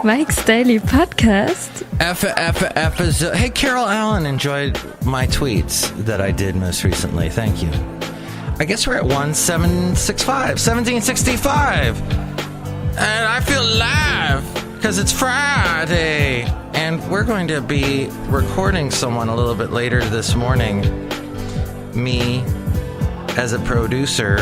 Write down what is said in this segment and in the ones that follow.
Mike's Daily Podcast. Hey, Carol Allen enjoyed my tweets that I did most recently. Thank you. I guess we're at 1765. And I feel live because it's Friday. And we're going to be recording someone a little bit later this morning. Me as a producer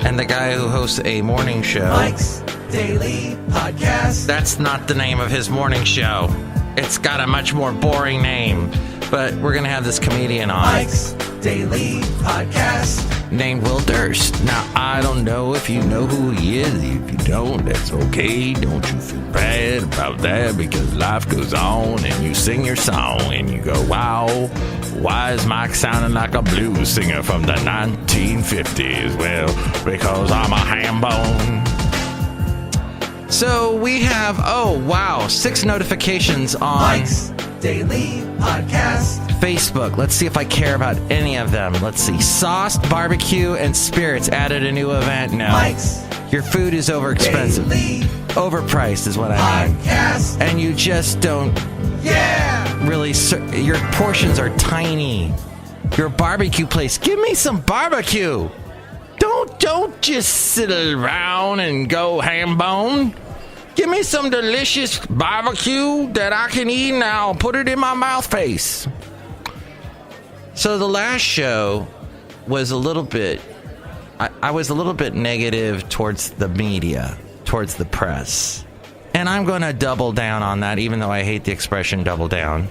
and the guy who hosts a morning show. Mike's Daily Podcast. That's not the name of his morning show. It's got a much more boring name. But we're going to have this comedian on. Mike's Daily Podcast. Named Will Durst. Now, I don't know if you know who he is. If you don't, that's okay. Don't you feel bad about that, because life goes on and you sing your song and you go, wow, why is Mike sounding like a blues singer from the 1950s? Well, because I'm a ham bone. So we have, 6 notifications on Mike's Daily Podcast. Facebook. Let's see if I care about any of them. Let's see. Sauced Barbecue and Spirits added a new event. No. Mike's Your food is overexpensive. Daily Overpriced is what I mean. Podcast. And you just don't really... Your portions are tiny. Your barbecue place. Give me some barbecue. Don't just sit around and go ham bone. Give me some delicious barbecue that I can eat and I'll put it in my mouth face. So the last show was a little bit... I was a little bit negative towards the media, towards the press. And I'm going to double down on that, even though I hate the expression double down.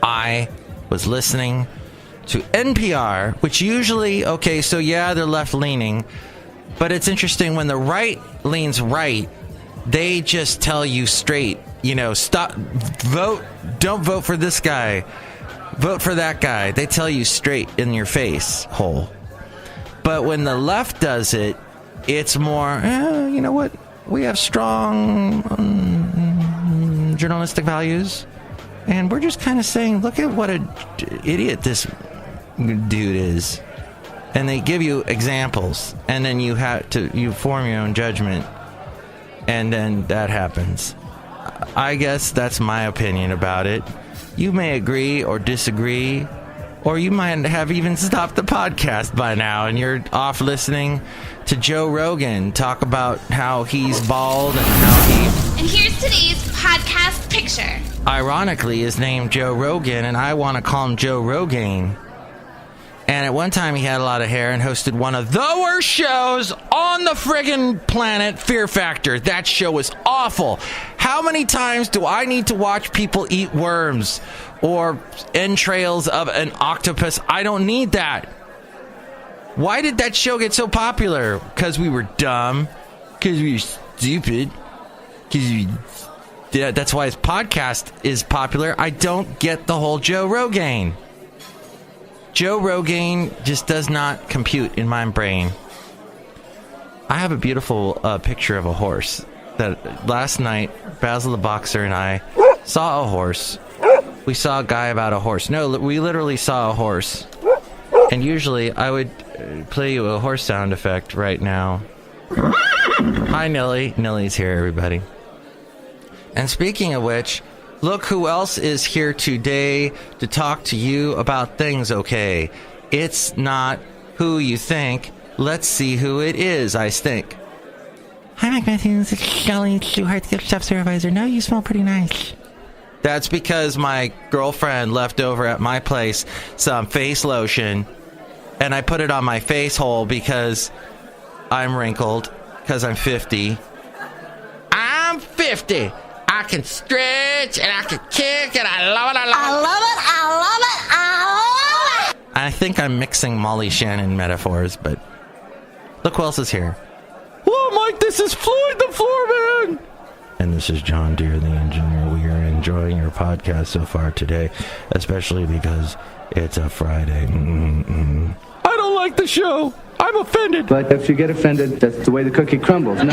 I was listening to NPR, which usually, they're left-leaning. But it's interesting, when the right leans right, they just tell you straight, stop, vote, don't vote for this guy, vote for that guy. They tell you straight in your face hole. But when the left does it, it's more, you know what? We have strong journalistic values. And we're just kind of saying, look at what an idiot this dude is. And they give you examples. And then you form your own judgment. And then that happens. I guess that's my opinion about it. You may agree or disagree. Or you might have even stopped the podcast by now and you're off listening to Joe Rogan talk about how he's bald and how he... And here's today's podcast picture. Ironically is named Joe Rogan, and I want to call him Joe Rogaine. And at one time he had a lot of hair and hosted one of the worst shows on the friggin' planet, Fear Factor. That show was awful. How many times do I need to watch people eat worms or entrails of an octopus? I don't need that. Why did that show get so popular? Because we were dumb. Because we were stupid. That's why his podcast is popular. I don't get the whole Joe Rogan. Joe Rogan just does not compute in my brain. I have a beautiful picture of a horse that last night Basil the Boxer and I saw a horse. We saw a guy about a horse. No, we literally saw a horse. And usually I would play you a horse sound effect right now. Hi, Nilly. Nilly's here, everybody. And speaking of which, look who else is here today to talk to you about things, okay? It's not who you think. Let's see who it is, I think. Hi, Mike Matthews. It's Chely Shoehart, gift shop supervisor. No, you smell pretty nice. That's because my girlfriend left over at my place some face lotion, and I put it on my face hole because I'm wrinkled, because I'm 50. I'm 50. I can stretch, and I can kick, and I love it, I love it. I think I'm mixing Molly Shannon metaphors, but look who else is here. Hello, Mike, this is Floyd the Floorman. And this is John Deere, the engineer. We are enjoying your podcast so far today, especially because it's a Friday. I don't like the show. I'm offended. But if you get offended, that's the way the cookie crumbles. No.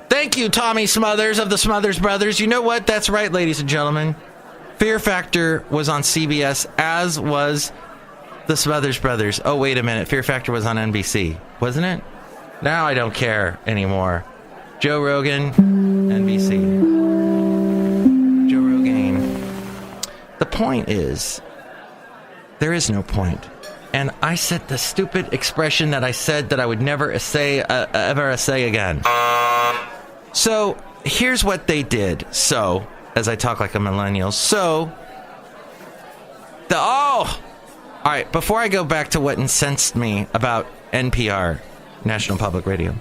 Thank you, Tommy Smothers of the Smothers Brothers. You know what? That's right, ladies and gentlemen. Fear Factor was on CBS, as was the Smothers Brothers. Oh, wait a minute. Fear Factor was on NBC, wasn't it? Now I don't care anymore. Joe Rogan and point is, there is no point. And I said the stupid expression that I said that I would never say again. So here's what they did. So, as I talk like a millennial. So, all right, before I go back to what incensed me about NPR, National Public Radio,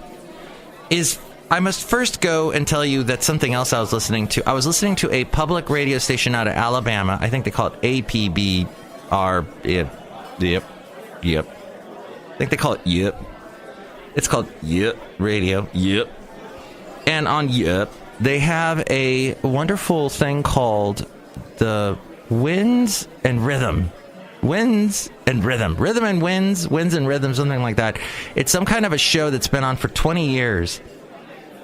is I must first go and tell you that something else I was listening to. I was listening to a public radio station out of Alabama. I think they call it APBR. Yep. I think they call it Yep. It's called Yep Radio. Yep. And on Yep, they have a wonderful thing called the Winds and Rhythm. Winds and Rhythm. Rhythm and Winds. Winds and Rhythm, something like that. It's some kind of a show that's been on for 20 years.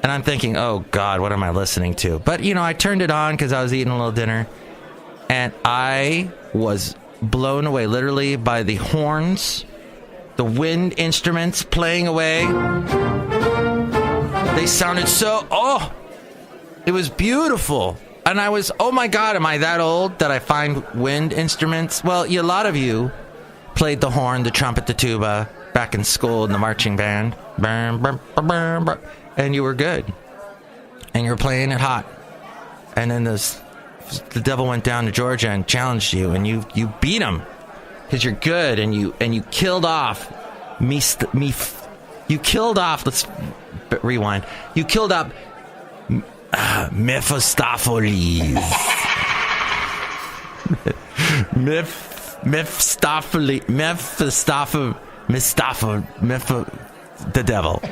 And I'm thinking, oh, God, what am I listening to? But, I turned it on because I was eating a little dinner. And I was blown away, literally, by the horns, the wind instruments playing away. They sounded it was beautiful. And I was, oh my God, am I that old that I find wind instruments? Well, a lot of you played the horn, the trumpet, the tuba back in school in the marching band. And you were good. And you were playing it hot. And then the devil went down to Georgia and challenged you, and you beat him because you're good, and you killed off you killed off. Let's rewind. You killed up Mephistopheles. The devil.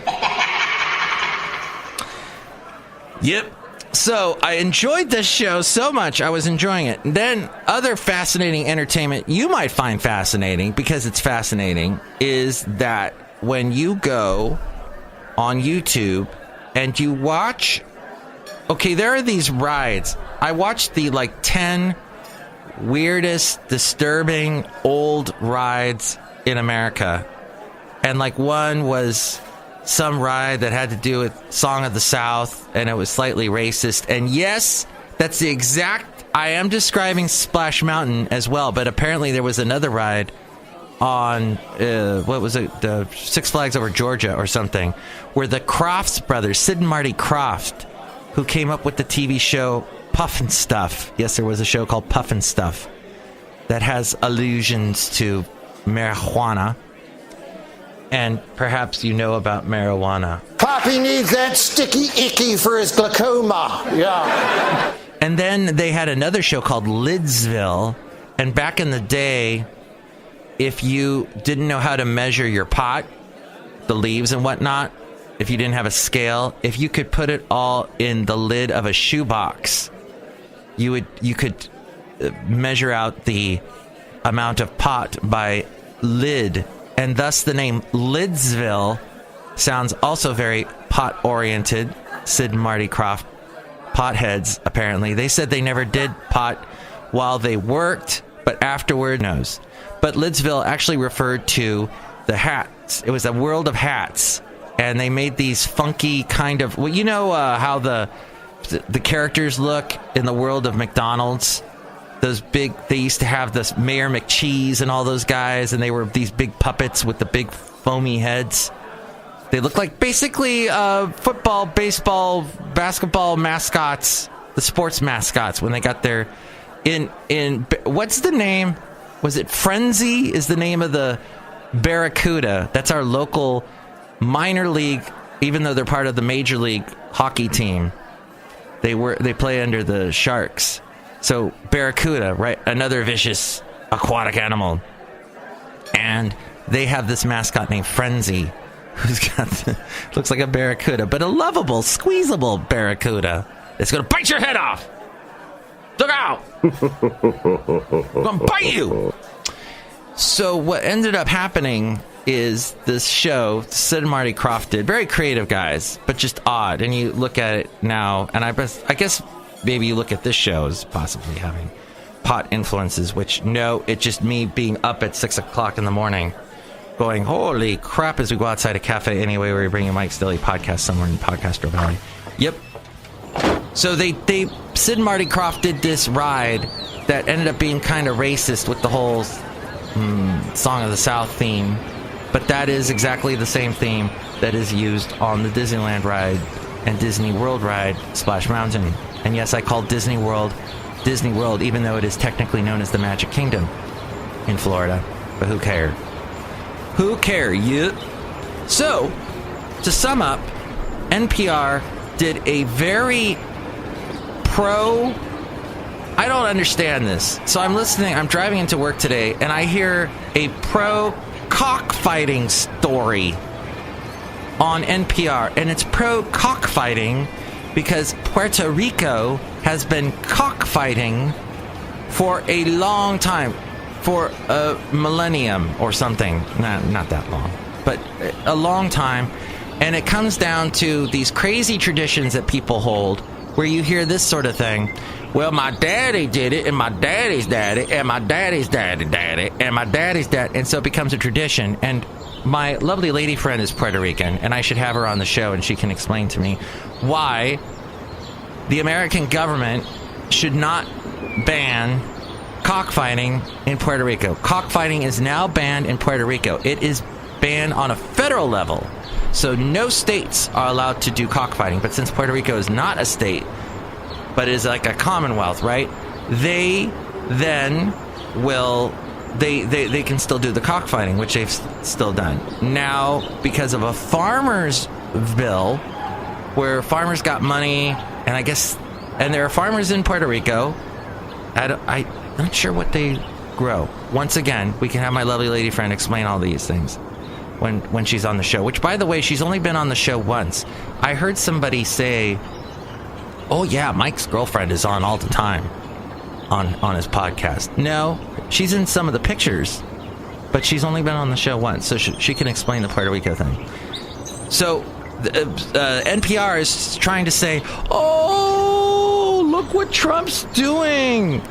Yep. So I enjoyed this show so much. I was enjoying it. Then other fascinating entertainment you might find fascinating, because it's fascinating, is that when you go on YouTube and you watch, okay, there are these rides. I watched the 10 weirdest, disturbing old rides in America. And one was some ride that had to do with Song of the South, and it was slightly racist. And yes, that's the exact, I am describing Splash Mountain as well, but apparently there was another ride on, what was it, the Six Flags Over Georgia or something, where the Crofts brothers, Sid and Marty Krofft, who came up with the TV show Puffin' Stuff. Yes, there was a show called Puffin' Stuff that has allusions to marijuana. And perhaps you know about marijuana. Poppy needs that sticky icky for his glaucoma. Yeah. And then they had another show called Lidsville. And back in the day, if you didn't know how to measure your pot, the leaves and whatnot, if you didn't have a scale, if you could put it all in the lid of a shoebox, you could measure out the amount of pot by lid. And thus the name Lidsville sounds also very pot-oriented. Sid and Marty Krofft, potheads, apparently. They said they never did pot while they worked, but afterward, knows. But Lidsville actually referred to the hats. It was a world of hats. And they made these funky kind of... Well, you know how the characters look in the world of McDonald's? Those big, they used to have this Mayor McCheese and all those guys, and they were these big puppets with the big foamy heads. They look like basically football, baseball, basketball mascots, the sports mascots when they got their in what's the name? Was it Frenzy is the name of the Barracuda? That's our local minor league, even though they're part of the major league hockey team. They play under the Sharks. So, Barracuda, right? Another vicious aquatic animal. And they have this mascot named Frenzy, who's got looks like a barracuda, but a lovable, squeezable barracuda. It's going to bite your head off. Look out! I'm going to bite you! So, what ended up happening is this show, Sid and Marty Krofft did, very creative guys, but just odd. And you look at it now, and I guess... Maybe you look at this show as possibly having pot influences, which, no, it's just me being up at 6 o'clock in the morning going, holy crap, as we go outside a cafe anyway, where we bring you Mike's Daily Podcast somewhere in Podcastro Valley. Yep. So they Sid and Marty Krofft did this ride that ended up being kind of racist with the whole Song of the South theme. But that is exactly the same theme that is used on the Disneyland ride and Disney World ride, Splash Mountain. And yes, I call Disney World, even though it is technically known as the Magic Kingdom in Florida. But who cares? Who cares? Yeah. So, to sum up, NPR did a very I don't understand this. So I'm listening, I'm driving into work today, and I hear a pro-cockfighting story on NPR. And it's pro-cockfighting because Puerto Rico has been cockfighting for a long time. For a millennium or something. Not that long. But a long time. And it comes down to these crazy traditions that people hold where you hear this sort of thing. Well, my daddy did it, and my daddy's daddy, and my daddy's daddy, and my daddy's dad. And so it becomes a tradition. And my lovely lady friend is Puerto Rican, and I should have her on the show, and she can explain to me why the American government should not ban cockfighting in Puerto Rico. Cockfighting is now banned in Puerto Rico. It is banned on a federal level. So no states are allowed to do cockfighting. But since Puerto Rico is not a state, but is like a commonwealth, right? They then will, they can still do the cockfighting, which they've still done. Now, because of a farmer's bill, where farmers got money, and I guess, and there are farmers in Puerto Rico, I'm not sure what they grow. Once again, we can have my lovely lady friend explain all these things when she's on the show, which, by the way, she's only been on the show once. I heard somebody say, oh yeah, Mike's girlfriend is on all the time on his podcast. No, she's in some of the pictures, but she's only been on the show once, so she can explain the Puerto Rico thing. So NPR is trying to say, oh, look what Trump's doing.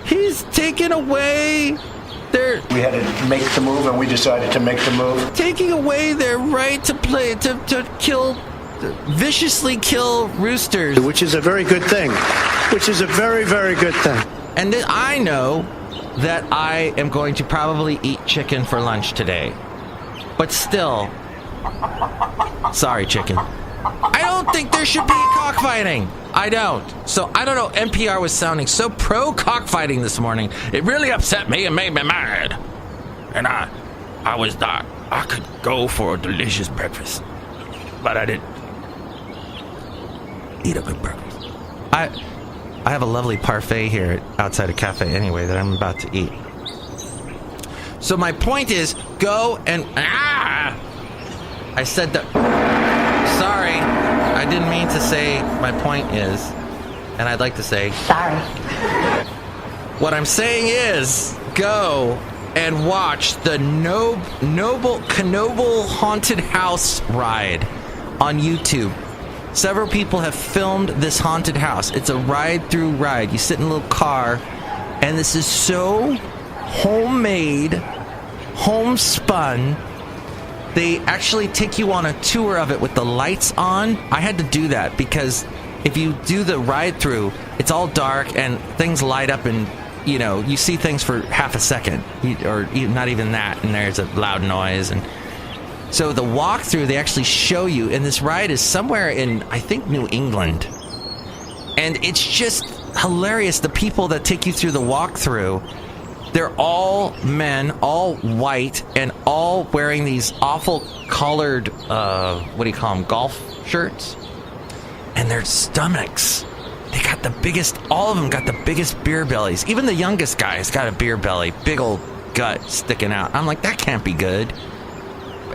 He's taking away We had to make the move, and we decided to make the move. Taking away their right to play, to viciously kill roosters. Which is a very good thing. Which is a very, very good thing. And I know that I am going to probably eat chicken for lunch today. But still, sorry, chicken. I don't think there should be cockfighting. I don't. So, I don't know. NPR was sounding so pro-cockfighting this morning. It really upset me and made me mad. And I could go for a delicious breakfast. But I didn't eat a good breakfast. I have a lovely parfait here outside a cafe anyway that I'm about to eat. So my point is, go and... I said that... Sorry, I didn't mean to say my point is, and I'd like to say... Sorry. What I'm saying is, go and watch the Noble Haunted House ride on YouTube. Several people have filmed this haunted house. It's a ride-through ride. You sit in a little car, and this is so homemade, homespun. They actually take you on a tour of it with the lights on. I had to do that because if you do the ride-through, it's all dark and things light up and, you know, you see things for half a second, or not even that, and there's a loud noise. And so the walkthrough, they actually show you, and this ride is somewhere in, I think, New England. And it's just hilarious. The people that take you through the walkthrough, they're all men, all white, and all wearing these awful colored, what do you call them, golf shirts? And their stomachs, they got the biggest, all of them got the biggest beer bellies. Even the youngest guy's got a beer belly, big old gut sticking out. I'm like, that can't be good.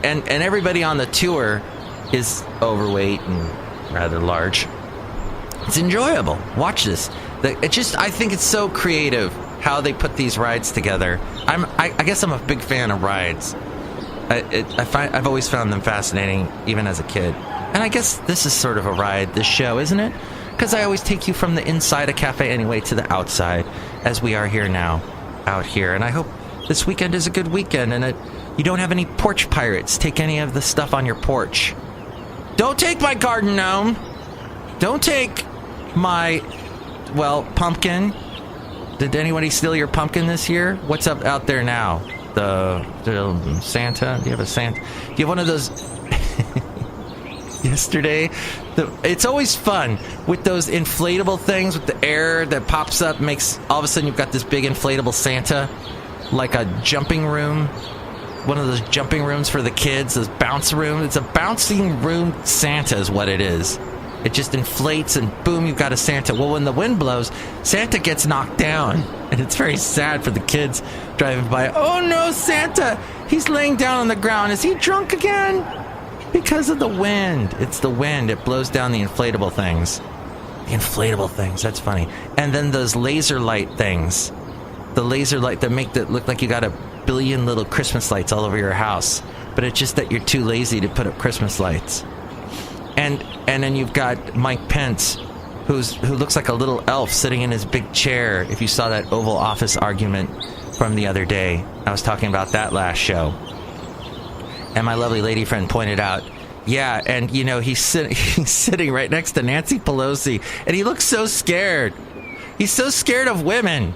And everybody on the tour is overweight and rather large. It's enjoyable. Watch this. I think it's so creative how they put these rides together. I guess I'm a big fan of rides. I've always found them fascinating, even as a kid. And I guess this is sort of a ride, this show, isn't it? Because I always take you from the inside a cafe anyway to the outside, as we are here now, out here. And I hope this weekend is a good weekend, and you don't have any porch pirates take any of the stuff on your porch. Don't take my garden gnome. Don't take my well, pumpkin. Did anybody steal your pumpkin this year? What's up out there now? The Santa? Do you have a Santa? Do you have one of those? Yesterday, it's always fun with those inflatable things with the air that pops up, makes all of a sudden you've got this big inflatable Santa, like a jumping room. One of those jumping rooms for the kids, those bounce room. It's a bouncing room Santa is what it is. It just inflates and boom, you've got a Santa. Well, when the wind blows, Santa gets knocked down. And it's very sad for the kids driving by. Oh no, Santa! He's laying down on the ground. Is he drunk again? Because of the wind. It's the wind. It blows down the inflatable things. The inflatable things. That's funny. And then those laser light things. The laser light that make it look like you got a billion little Christmas lights all over your house, but it's just that you're too lazy to put up Christmas lights. And then you've got Mike Pence, who looks like a little elf sitting in his big chair. If you saw that Oval Office argument from the other day, I was talking about that last show, and my lovely lady friend pointed out, yeah, and you know he's sitting right next to Nancy Pelosi, and he looks so scared. He's so scared of women.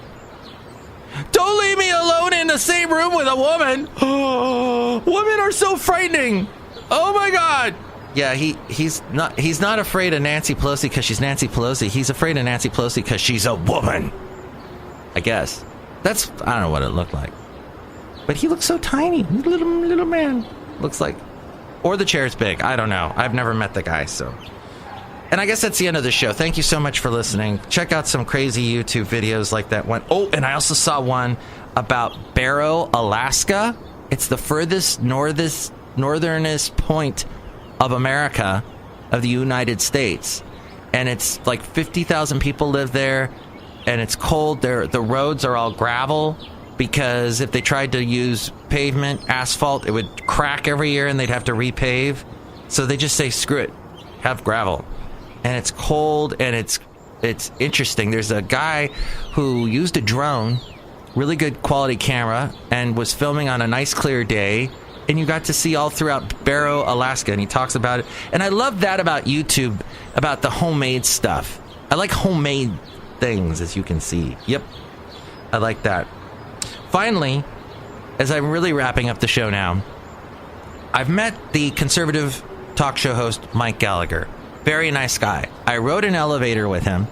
Don't leave me alone in the same room with a woman. Oh, women are so frightening. Oh my God. Yeah, he's not afraid of Nancy Pelosi because she's Nancy Pelosi. He's afraid of Nancy Pelosi because she's a woman. I guess. I don't know what it looked like. But he looks so tiny. Little man. Looks like. Or the chair's big. I don't know. I've never met the guy, so. And I guess that's the end of the show. Thank you so much for listening. Check out some crazy YouTube videos like that one. Oh, and I also saw one about Barrow, Alaska. It's the furthest northernest point of America, of the United States. And it's like 50,000 people live there. And it's cold. The roads are all gravel because if they tried to use pavement, asphalt, it would crack every year and they'd have to repave. So they just say, screw it, have gravel. And it's cold and it's interesting. There's a guy who used a drone, really good quality camera, and was filming on a nice clear day. And you got to see all throughout Barrow, Alaska. And he talks about it. And I love that about YouTube, about the homemade stuff. I like homemade things, as you can see. Yep. I like that. Finally, as I'm really wrapping up the show now, I've met the conservative talk show host, Mike Gallagher. Very nice guy. I rode an elevator with him.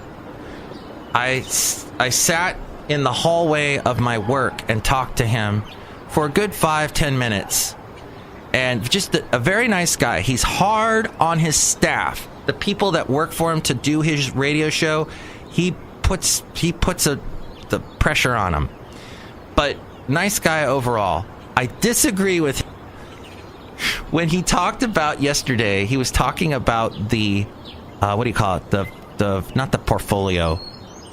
I sat in the hallway of my work and talked to him for a good 5-10 minutes. And just a very nice guy. He's hard on his staff. The people that work for him to do his radio show, he puts the pressure on them. But nice guy overall. I disagree with him. When he talked about yesterday, he was talking about the, what do you call it? The not the portfolio,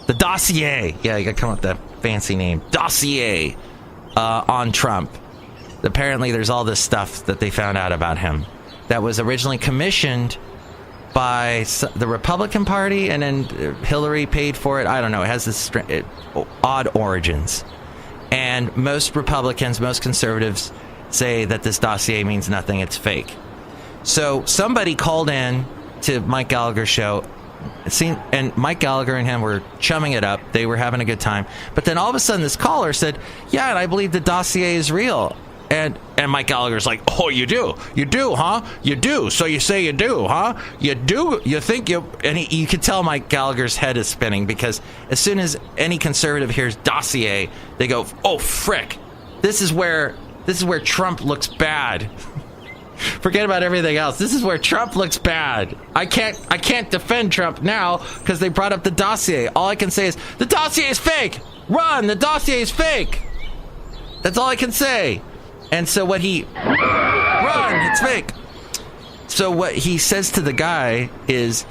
the dossier. Yeah, you gotta come up with that fancy name. Dossier on Trump. Apparently, there's all this stuff that they found out about him that was originally commissioned by the Republican Party, and then Hillary paid for it. I don't know. It has this odd origins. And most Republicans, most conservatives say that this dossier means nothing. It's fake. So somebody called in to Mike Gallagher's show, and Mike Gallagher and him were chumming it up. They were having a good time. But then all of a sudden this caller said, yeah, and I believe the dossier is real. And Mike Gallagher's like, oh, you do, huh? You do. So you say you do, huh? You do. You think you? And you can tell Mike Gallagher's head is spinning because as soon as any conservative hears dossier, they go, oh, frick. This is where Trump looks bad. Forget about everything else. This is where Trump looks bad. I can't defend Trump now because they brought up the dossier. All I can say is the dossier is fake. Run. The dossier is fake. That's all I can say. And so run, it's fake. So what he says to the guy is,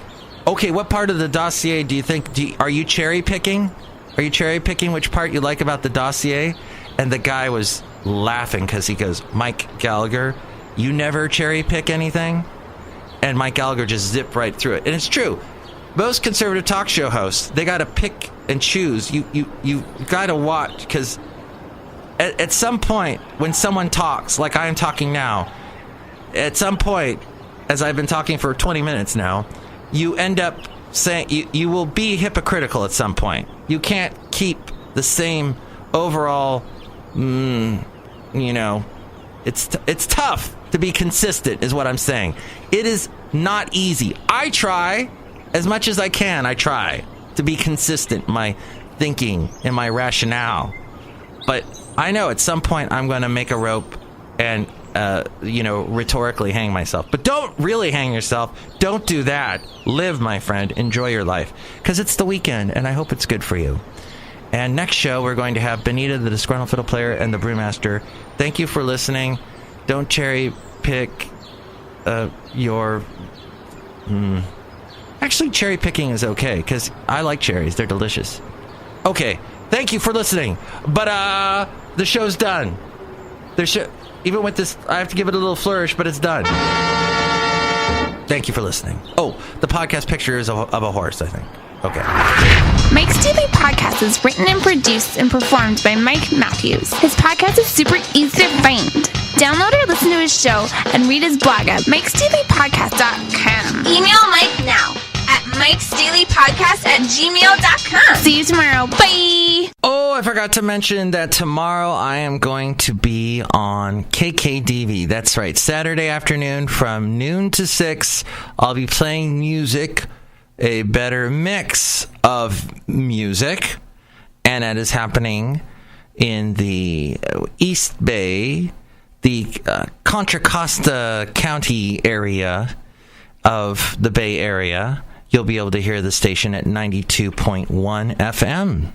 okay, what part of the dossier do you think, are you cherry picking? Are you cherry picking which part you like about the dossier? And the guy was laughing because he goes, Mike Gallagher, you never cherry pick anything? And Mike Gallagher just zipped right through it. And it's true. Most conservative talk show hosts, they got to pick and choose. You got to watch because at some point, when someone talks, like I am talking now, at some point, as I've been talking for 20 minutes now, you end up saying you will be hypocritical at some point. You can't keep the same overall, it's tough to be consistent is what I'm saying. It is not easy. I try as much as I can. I try to be consistent in my thinking and my rationale. But I know at some point I'm going to make a rope and, rhetorically hang myself. But don't really hang yourself. Don't do that. Live, my friend. Enjoy your life. Because it's the weekend, and I hope it's good for you. And next show, we're going to have Benita, the Disgruntled Fiddle Player, and the Brewmaster. Thank you for listening. Don't cherry pick your... Actually, cherry picking is okay, because I like cherries. They're delicious. Okay, thank you for listening. But the show's done. Even with this, I have to give it a little flourish, but it's done. Thank you for listening. Oh, the podcast picture is of a horse, I think. Okay. Mike's Daily Podcast is written and produced and performed by Mike Matthews. His podcast is super easy to find. Download or listen to his show and read his blog at MIKEs-DAILY-PODCAST-1765-Ham. Email Mike now at MIKES-DAILY-PODCAST@gmail.com. See you tomorrow. Bye! Oh, I forgot to mention that tomorrow I am going to be on KKDV. That's right. Saturday afternoon from noon to 6. I'll be playing music, a better mix of music, and that is happening in the East Bay, the Contra Costa County area of the Bay Area. You'll be able to hear the station at 92.1 FM.